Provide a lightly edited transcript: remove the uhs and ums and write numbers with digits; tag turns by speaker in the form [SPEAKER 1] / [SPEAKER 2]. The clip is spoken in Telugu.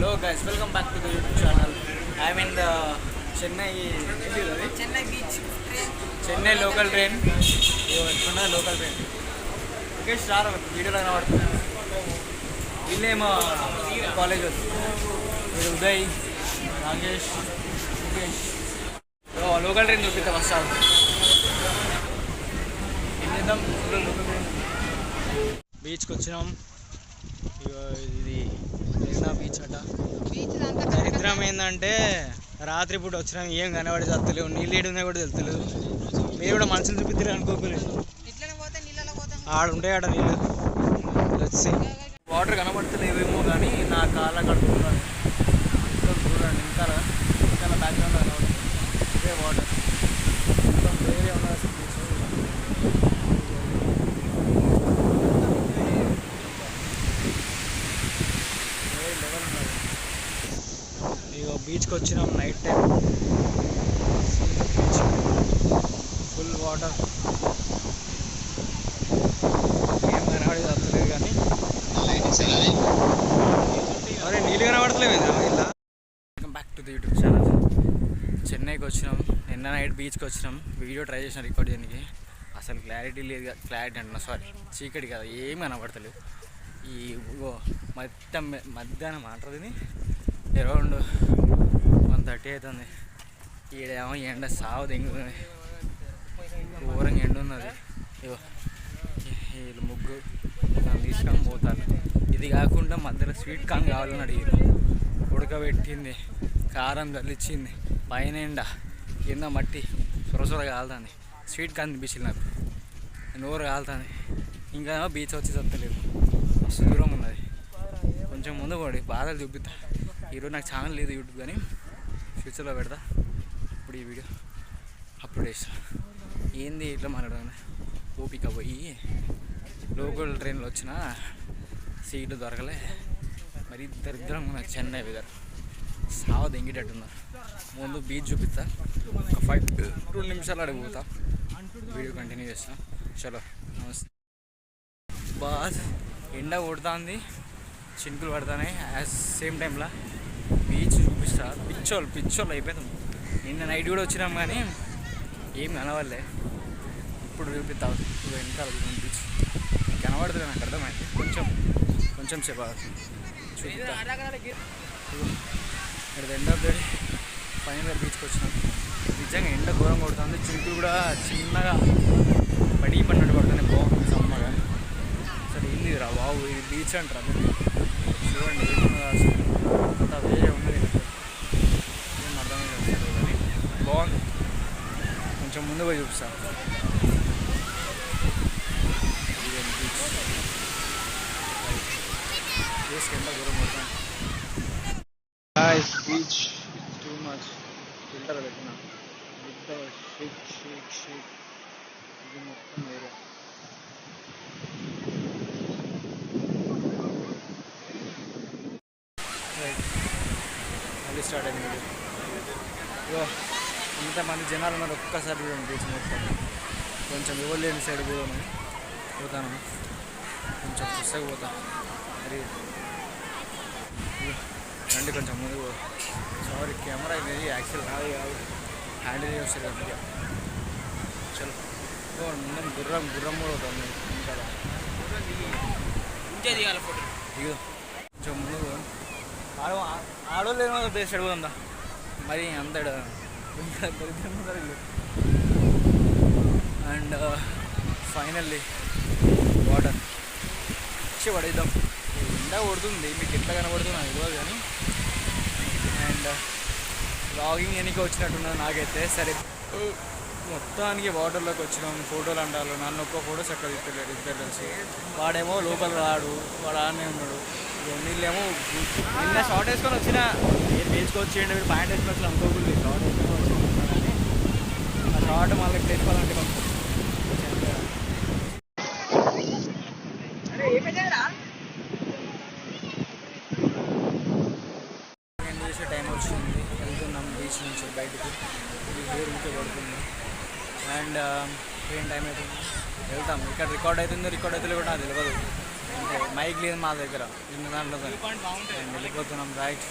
[SPEAKER 1] Hello guys, welcome back to the YouTube channel. I'm in the Chennai beach train. Chennai local train. Local train. Okay, start video కనబడుతుంది. వీళ్ళేమో కాలేజ్ వీడు ఉదయ్, రాజేష్, ముఖేష్. లోకల్ ట్రైన్ చూపిస్తా వస్తాను. ఏం చేద్దాం? లోకల్ ట్రైన్ బీచ్కి వచ్చినాం. ఇది మెరీనా బీచ్ అట. చరిత్రం ఏంటంటే రాత్రి పూట వచ్చినాం, ఏం కనబడి తెలుస్తలేవు, నీళ్ళు ఏడున్నా కూడా తెలుస్తలేదు. మీరు కూడా మనుషులు చూపిస్తారు అనుకోలేదు, ఆడుంటాయి ఆడ నీళ్ళు. వచ్చి వాటర్ కనబడతలేవేమో కానీ నా కాళ్ళ కడుపుతున్నాను. ఇంకా చూడండి, ఇంకా ఇంకా బ్యాక్గ్రౌండ్ కనబడుతుంది. ఇదే వాటర్ మొత్తం వేరే ఉన్న బీచ్. బీచ్కి వచ్చినాం నైట్ టైం. ఫుల్ వాటర్, ఏం కనబడి వస్తలేదు కానీ అరే నీళ్ళు కనబడతలేవు. ఇలా welcome back to the YouTube channel. చెన్నైకి వచ్చినాం, నిన్న నైట్ బీచ్కి వచ్చినాం. వీడియో ట్రై చేసిన రికార్డ్ చేయడానికి, అసలు క్లారిటీ లేదు. క్లారిటీ అంటున్నా, సారీ, చీకటి కదా, ఏం కనబడతలేవు. ఈ మధ్యాహ్నం అంటారు, అరౌండ్ 1:30 అవుతుంది. ఈడేమో ఎండ సాగు దింగుతుంది, ఘోరంగా ఎండ ఉన్నది. ఇగో వీళ్ళు ముగ్గు నన్ను తీసుకొని పోతారు. ఇది కాకుండా మధ్యలో స్వీట్ కార్న్ కావాలని అడిగారు. ఉడకబెట్టింది, కారం చల్లిచ్చింది, పైన ఎండ, కింద మట్టి, సొరసొర కాలుతుంది. స్వీట్ కార్న్ తినిపించింది నాకు, నోరు కాలుతుంది. ఇంకా బీచ్ వచ్చి చత్తలేదు, మస్తు దూరం ఉన్నది. కొంచెం ముందు పడి బాధలు చూపిస్తా. ఈరోజు నాకు ఛానల్ లేదు యూట్యూబ్, కానీ ఫ్యూచర్లో పెడతా. ఇప్పుడు ఈ వీడియో అప్లోడ్ చేస్తా. ఏంది ఇట్లా మాట్లాడాను, ఓపిక పోయి లోకల్ ట్రైన్లో వచ్చిన సీట్లు దొరకలే. మరి దరిద్రం నాకు చెన్నై వెదర్ సావ దెంగేటట్టున్నారు. ముందు బీచ్ చూపిస్తా, ఒక 2 నిమిషాలు అడిగిపోతా, వీడియో కంటిన్యూ చేస్తా. చలో, నమస్తే. బాస్ ఎండ కొడుతుంది, చినుకులు పడుతున్నాయి. సేమ్ టైంలో బీచ్ చూపిస్తా. పిచ్చోళ్ళు అయిపోతాం. నిన్న నైట్ కూడా వచ్చినాం కానీ ఏం కనవల్లే. ఇప్పుడు చూపిస్తావు వెనకాల బీచ్ కనబడుతుంది, నాకు అర్థమైంది. కొంచెం సేపు చూపిస్తా. ఇక్కడ ఎండ్ ఆఫ్ ద డే ఫైనల్గా బీచ్కి వచ్చినాం. నిజంగా ఎండ ఘోరం కొడుతుంది, చినుకులు కూడా చిన్నగా పడినట్టు పడుతున్నాయి. బాగుంది సమ్మగా. అసలు ఏంది రా బాబు, ఇది బీచ్ అంటారా? చూడండి అంత వేరే ఉన్నది, ఏం అర్థమైంది కానీ బాగుంది. కొంచెం ముందు పోయి చూపిస్తాను. బీచ్ ఎంత దూరం పోతాను. Beach too much. ఫిల్టర్ పెట్టిన షేక్ ఇది మొత్తం ఏరియా. మళ్ళీ స్టార్ట్ అయింది వీడియో. ఇగో ఇంతమంది జనాలు ఉన్నారు, ఒక్కసారి చూడండి బీచ్ మొత్తం. కొంచెం ఇవ్వలేని సైడ్ పోతాను, కొంచెం పుస్తక పోతా. మరి రండి కొంచెం ముందు. సారీ, కెమెరా ఇది యాక్చువల్ నాది కాదు, హ్యాండిల్ చేస్తారు కదా. చలో, ముందు గుర్రం కూడా అవుతుంది. ఇంకా దిగాలి ఫోటో. ఇగో కొంచెం ముందు ఆడోళ్ళు ఏమో సైడ్ పోతుందా, మరి అంత దరిద్రం ఉన్నారు. అండ్ ఫైనల్లీ వాటర్ వచ్చి పడేద్దాం. ఎండ కొడుతుంది, మీకు ఎట్లా కనబడుతుంది నాకు తెలియదు కానీ. అండ్ వ్లాగింగ్ ఎన్నిక వచ్చినట్టున్నది నాకైతే. సరే, మొత్తానికి వాటర్లోకి వచ్చినాం. ఫోటోలు అంటారు, నన్ను ఒక్క ఫోటో చక్కగా తీసుకోలేదు. ఇద్దరు కలిసి వాడేమో లోపల రాడు, వాడు ఆడనే ఉన్నాడు. నీళ్ళేమో నిన్న షార్ట్ వేసుకొని వచ్చిన, నేను బీచ్కి వచ్చేయండి, మీరు ప్యాంట్ వేసుకొని వచ్చిన అనుకోకూడదు. షార్ట్ వేసుకొని వచ్చిన కానీ ఆ షార్ట్ మళ్ళీ వేసుకోవాలంటే చేసే టైం వచ్చింది. వెళ్తున్నాం బీచ్ నుంచి బయటికి. ఇది ఊరికే పడుతుంది. అండ్ ట్రైన్ టైం అవుతుంది, వెళ్తాం. ఇక్కడ రికార్డ్ అవుతుందో కూడా నాకు తెలియదు. అంటే మైక్ లేదు మా దగ్గర 2 దాంట్లో వెళ్ళిపోతున్నాం రైట్.